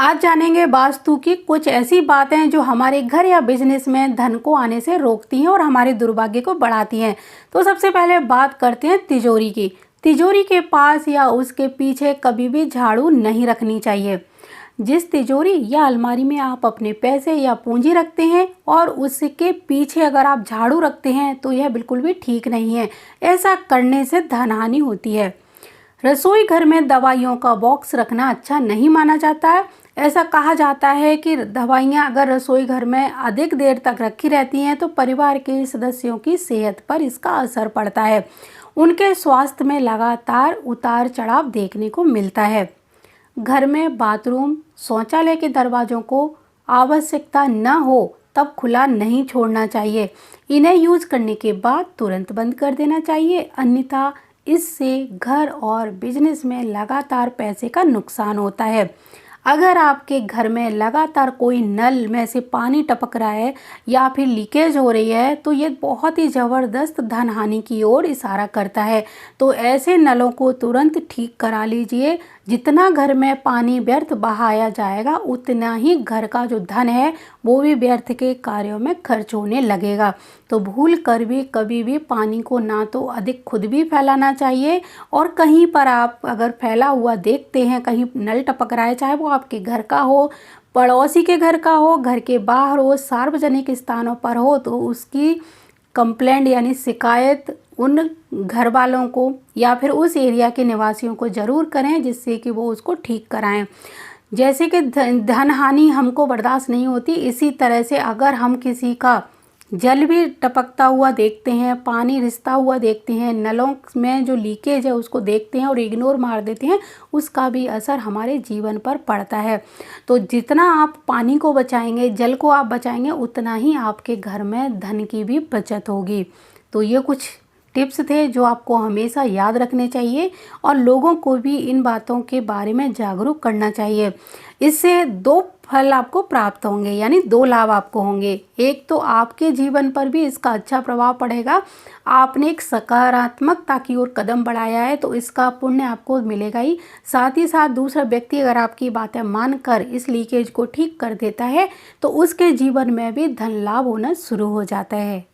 आज जानेंगे वास्तु की कुछ ऐसी बातें जो हमारे घर या बिजनेस में धन को आने से रोकती हैं और हमारे दुर्भाग्य को बढ़ाती हैं। तो सबसे पहले बात करते हैं तिजोरी की। तिजोरी के पास या उसके पीछे कभी भी झाड़ू नहीं रखनी चाहिए। जिस तिजोरी या अलमारी में आप अपने पैसे या पूंजी रखते हैं और उसके पीछे अगर आप झाड़ू रखते हैं तो यह बिल्कुल भी ठीक नहीं है। ऐसा करने से धन हानि होती है। रसोई घर में दवाइयों का बॉक्स रखना अच्छा नहीं माना जाता है। ऐसा कहा जाता है कि दवाइयाँ अगर रसोई घर में अधिक देर तक रखी रहती हैं तो परिवार के सदस्यों की सेहत पर इसका असर पड़ता है। उनके स्वास्थ्य में लगातार उतार चढ़ाव देखने को मिलता है। घर में बाथरूम, शौचालय के दरवाजों को आवश्यकता न हो तब खुला नहीं छोड़ना चाहिए। इन्हें यूज करने के बाद तुरंत बंद कर देना चाहिए, अन्यथा इससे घर और बिजनेस में लगातार पैसे का नुकसान होता है। अगर आपके घर में लगातार कोई नल में से पानी टपक रहा है या फिर लीकेज हो रही है तो ये बहुत ही ज़बरदस्त धन हानि की ओर इशारा करता है। तो ऐसे नलों को तुरंत ठीक करा लीजिए। जितना घर में पानी व्यर्थ बहाया जाएगा उतना ही घर का जो धन है वो भी व्यर्थ के कार्यों में खर्च होने लगेगा। तो भूल कर भी कभी भी पानी को ना तो अधिक खुद भी फैलाना चाहिए, और कहीं पर आप अगर फैला हुआ देखते हैं, कहीं नल टपक रहा है, चाहे वो आपके घर का हो, पड़ोसी के घर का हो, घर के बाहर हो, सार्वजनिक स्थानों पर हो, तो उसकी कंप्लेंट यानी शिकायत उन घर वालों को या फिर उस एरिया के निवासियों को ज़रूर करें, जिससे कि वो उसको ठीक कराएं। जैसे कि धन हानि हमको बर्दाश्त नहीं होती, इसी तरह से अगर हम किसी का जल भी टपकता हुआ देखते हैं, पानी रिसता हुआ देखते हैं, नलों में जो लीकेज है उसको देखते हैं और इग्नोर मार देते हैं, उसका भी असर हमारे जीवन पर पड़ता है। तो जितना आप पानी को बचाएंगे, जल को आप बचाएंगे, उतना ही आपके घर में धन की भी बचत होगी। तो ये कुछ टिप्स थे जो आपको हमेशा याद रखने चाहिए और लोगों को भी इन बातों के बारे में जागरूक करना चाहिए। इससे दो फल आपको प्राप्त होंगे, यानी दो लाभ आपको होंगे। एक तो आपके जीवन पर भी इसका अच्छा प्रभाव पड़ेगा। आपने एक सकारात्मकता की ओर कदम बढ़ाया है तो इसका पुण्य आपको मिलेगा ही। साथ ही साथ दूसरा व्यक्ति अगर आपकी बातें मानकर इस लीकेज को ठीक कर देता है तो उसके जीवन में भी धन लाभ होना शुरू हो जाता है।